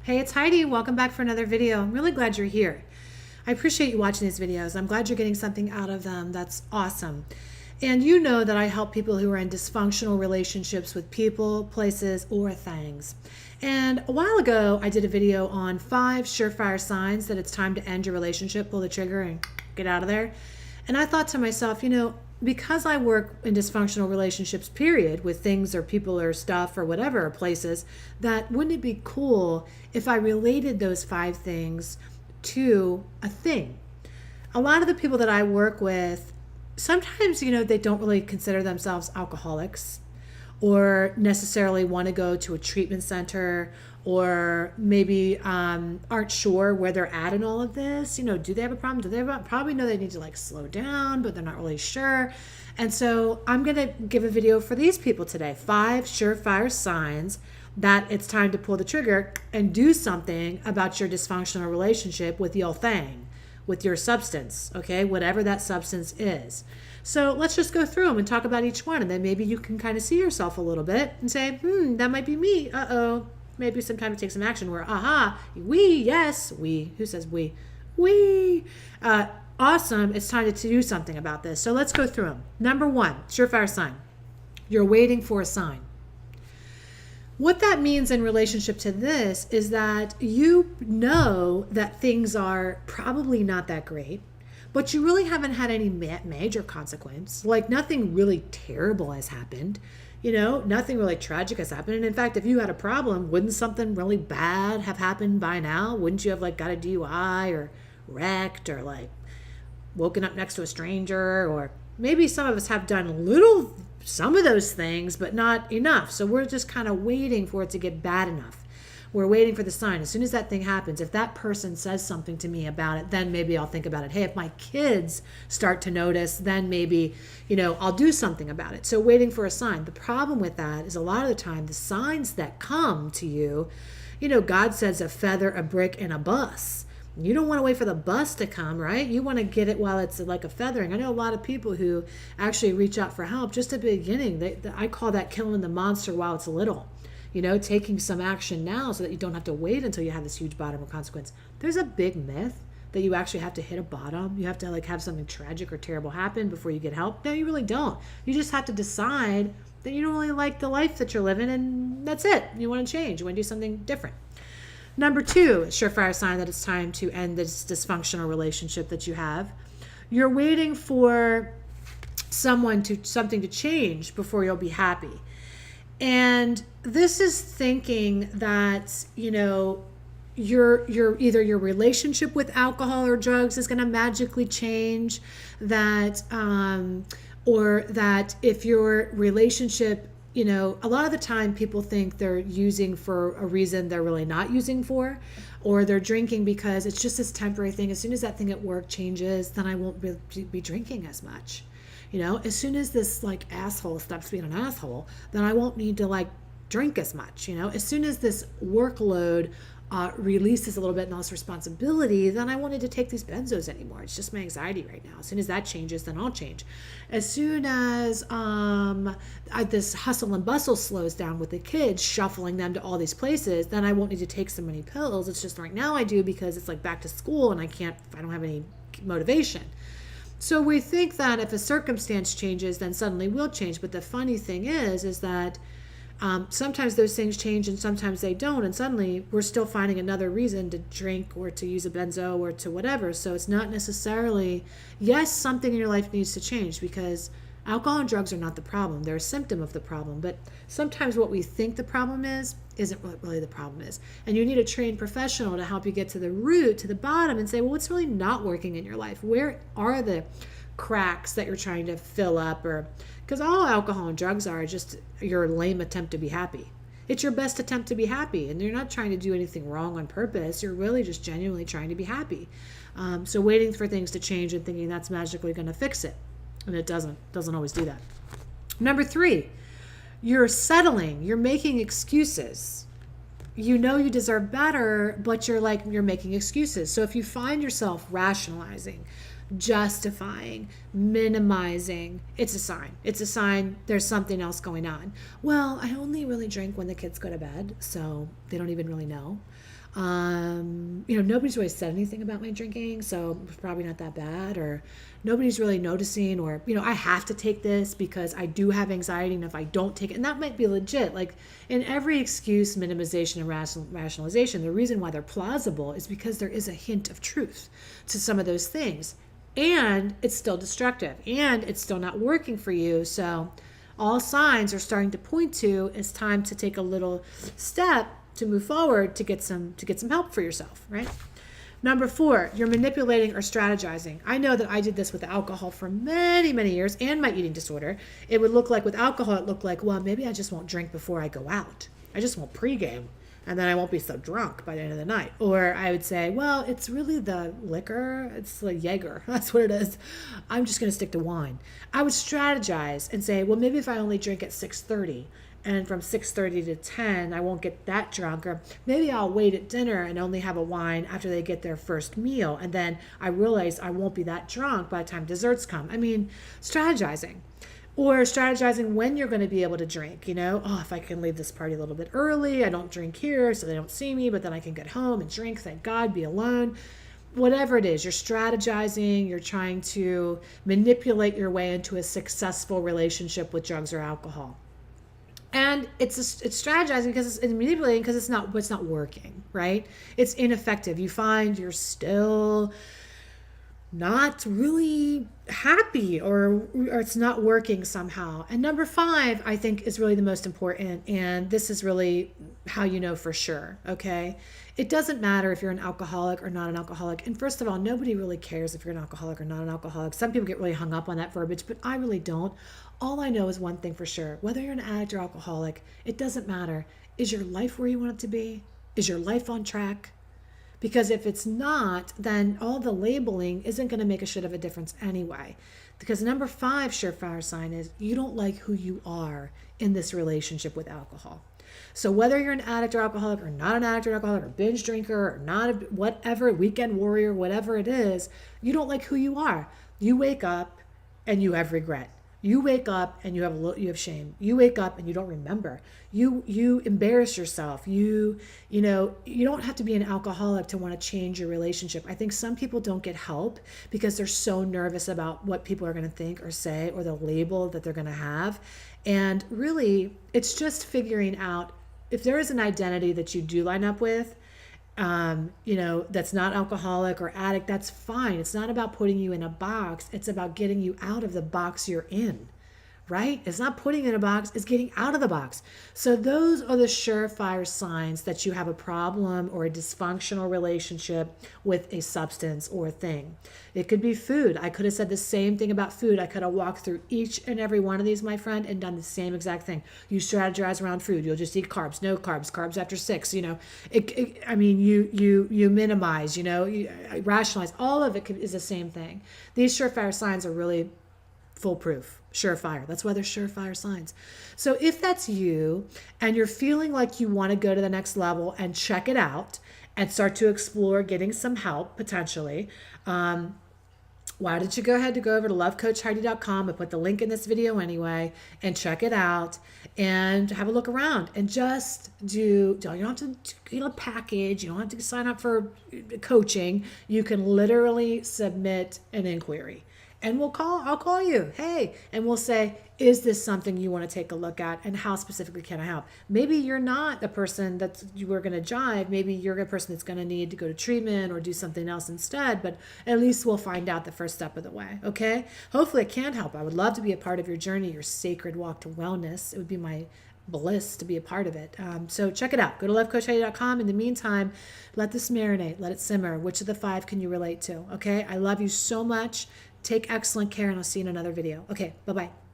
Hey, it's Heidi. Welcome back for another video. I'm really glad you're here. I appreciate you watching these videos. I'm glad you're getting something out of them. That's awesome. And you know that I help people who are in dysfunctional relationships with people, places, or things. And a while ago, I did a video on 5 surefire signs that it's time to end your relationship, pull the trigger, and get out of there. And I thought to myself, because I work in dysfunctional relationships, period, with things or people or stuff or whatever, or places, that wouldn't it be cool if I related those 5 things to a thing? A lot of the people that I work with, sometimes, they don't really consider themselves alcoholics or necessarily want to go to a treatment center, or maybe aren't sure where they're at in all of this. Do they have a problem? Do they probably know they need to slow down, but they're not really sure. And so I'm going to give a video for these people today. 5 surefire signs that it's time to pull the trigger and do something about your dysfunctional relationship with your thing, with your substance, okay? Whatever that substance is. So let's just go through them and talk about each one, and then maybe you can kind of see yourself a little bit and say, that might be me. Uh-oh. Maybe sometime take some action where, yes, we. Who says we? We. Awesome. It's time to do something about this. So let's go through them. Number 1, surefire sign. You're waiting for a sign. What that means in relationship to this is that you know that things are probably not that great, but you really haven't had any major consequence. Nothing really terrible has happened. Nothing really tragic has happened. And in fact, if you had a problem, wouldn't something really bad have happened by now? Wouldn't you have got a DUI or wrecked or woken up next to a stranger? Or maybe some of us have done some of those things, but not enough. So we're just kind of waiting for it to get bad enough. We're waiting for the sign. As soon as that thing happens, if that person says something to me about it, then maybe I'll think about it. Hey, if my kids start to notice, then maybe, I'll do something about it. So waiting for a sign. The problem with that is a lot of the time, the signs that come to you, God says a feather, a brick, and a bus. You don't want to wait for the bus to come, right? You want to get it while it's like a feathering. I know a lot of people who actually reach out for help just at the beginning. I call that killing the monster while it's little. Taking some action now so that you don't have to wait until you have this huge bottom or consequence. There's a big myth that you actually have to hit a bottom. You have to have something tragic or terrible happen before you get help. No, you really don't. You just have to decide that you don't really like the life that you're living, and that's it. You want to change. You want to do something different. Number 2, surefire sign that it's time to end this dysfunctional relationship that you have. You're waiting for something to change before you'll be happy. And this is thinking that, your either your relationship with alcohol or drugs is going to magically change, that or that if your relationship, a lot of the time people think they're using for a reason they're really not using for, or they're drinking because it's just this temporary thing. As soon as that thing at work changes, then I won't be drinking as much. As soon as this asshole stops being an asshole, then I won't need to drink as much. As soon as this workload releases a little bit and all this responsibility, then I won't need to take these benzos anymore. It's just my anxiety right now. As soon as that changes, then I'll change. As soon as this hustle and bustle slows down with the kids, shuffling them to all these places, then I won't need to take so many pills. It's just right now I do because it's back to school and I don't have any motivation. So we think that if a circumstance changes, then suddenly we'll change. But the funny thing is that sometimes those things change and sometimes they don't. And suddenly we're still finding another reason to drink or to use a benzo or to whatever. So it's not necessarily, yes, something in your life needs to change, because alcohol and drugs are not the problem. They're a symptom of the problem. But sometimes what we think the problem is isn't what really the problem is. And you need a trained professional to help you get to the root, to the bottom, and say, well, what's really not working in your life? Where are the cracks that you're trying to fill up? Or because all alcohol and drugs are just your lame attempt to be happy. It's your best attempt to be happy, and you're not trying to do anything wrong on purpose. You're really just genuinely trying to be happy. So waiting for things to change and thinking that's magically going to fix it. And it doesn't always do that. Number 3, you're settling. You're making excuses. You deserve better, but you're making excuses. So if you find yourself rationalizing, justifying, minimizing, it's a sign. It's a sign there's something else going on. Well, I only really drink when the kids go to bed, so they don't even really know. Nobody's really said anything about my drinking, so it's probably not that bad, or nobody's really noticing, or, I have to take this because I do have anxiety, and if I don't take it, and that might be legit. Like in every excuse, minimization, and rationalization, the reason why they're plausible is because there is a hint of truth to some of those things. And it's still destructive, and it's still not working for you. So all signs are starting to point to it's time to take a little step to move forward to get some help for yourself, right? Number 4, you're manipulating or strategizing. I know that I did this with alcohol for many, many years, and my eating disorder. It would look like with alcohol, it looked like, well, maybe I just won't drink before I go out. I just won't pregame, and then I won't be so drunk by the end of the night. Or I would say, well, it's really the liquor. It's the Youre. That's what it is. I'm just going to stick to wine. I would strategize and say, well, maybe if I only drink at 6:30, and from 6:30 to 10, I won't get that drunk. Or maybe I'll wait at dinner and only have a wine after they get their first meal. And then I realize I won't be that drunk by the time desserts come. I mean, strategizing. Or strategizing when you're going to be able to drink, if I can leave this party a little bit early, I don't drink here so they don't see me, but then I can get home and drink, thank God, be alone. Whatever it is, you're strategizing, you're trying to manipulate your way into a successful relationship with drugs or alcohol. And it's strategizing because it's manipulating because it's not working, right? It's ineffective. You find you're still not really happy, or it's not working somehow. And number 5, I think, is really the most important. And this is really how you know for sure, okay? It doesn't matter if you're an alcoholic or not an alcoholic. And first of all, nobody really cares if you're an alcoholic or not an alcoholic. Some people get really hung up on that verbiage, but I really don't. All I know is one thing for sure. Whether you're an addict or alcoholic, it doesn't matter. Is your life where you want it to be? Is your life on track? Because if it's not, then all the labeling isn't going to make a shit of a difference anyway. Because number 5 surefire sign is you don't like who you are in this relationship with alcohol. So whether you're an addict or alcoholic or not an addict or alcoholic or binge drinker or not, whatever, weekend warrior, whatever it is, you don't like who you are. You wake up and you have regret. You wake up and you have shame. You wake up and you don't remember. You embarrass yourself. You don't have to be an alcoholic to want to change your relationship. I think some people don't get help because they're so nervous about what people are going to think or say, or the label that they're going to have. And really, it's just figuring out if there is an identity that you do line up with, that's not alcoholic or addict, that's fine. It's not about putting you in a box. It's about getting you out of the box you're in, right? It's not putting you in a box, it's getting out of the box. So those are the surefire signs that you have a problem or a dysfunctional relationship with a substance or a thing. It could be food. I could have said the same thing about food. I could have walked through each and every one of these, my friend, and done the same exact thing. You strategize around food. You'll just eat carbs, no carbs, carbs after 6, you minimize, you rationalize. All of it is the same thing. These surefire signs are really foolproof, surefire. That's why they're surefire signs. So if that's you and you're feeling like you want to go to the next level and check it out and start to explore getting some help potentially, why don't you go ahead to go over to lovecoachheidi.com. I put the link in this video anyway, and check it out and have a look around and just you don't have to get a package. You don't have to sign up for coaching. You can literally submit an inquiry. And I'll call you, hey, and we'll say, is this something you want to take a look at, and how specifically can I help? Maybe you're not the person that you were going to jive. Maybe you're a person that's going to need to go to treatment or do something else instead, but at least we'll find out the first step of the way, okay? Hopefully it can help. I would love to be a part of your journey, your sacred walk to wellness. It would be my bliss to be a part of it. So check it out. Go to lovecoachheidi.com. In the meantime, let this marinate, let it simmer. Which of the 5 can you relate to? Okay. I love you so much. Take excellent care, and I'll see you in another video. Okay. Bye-bye.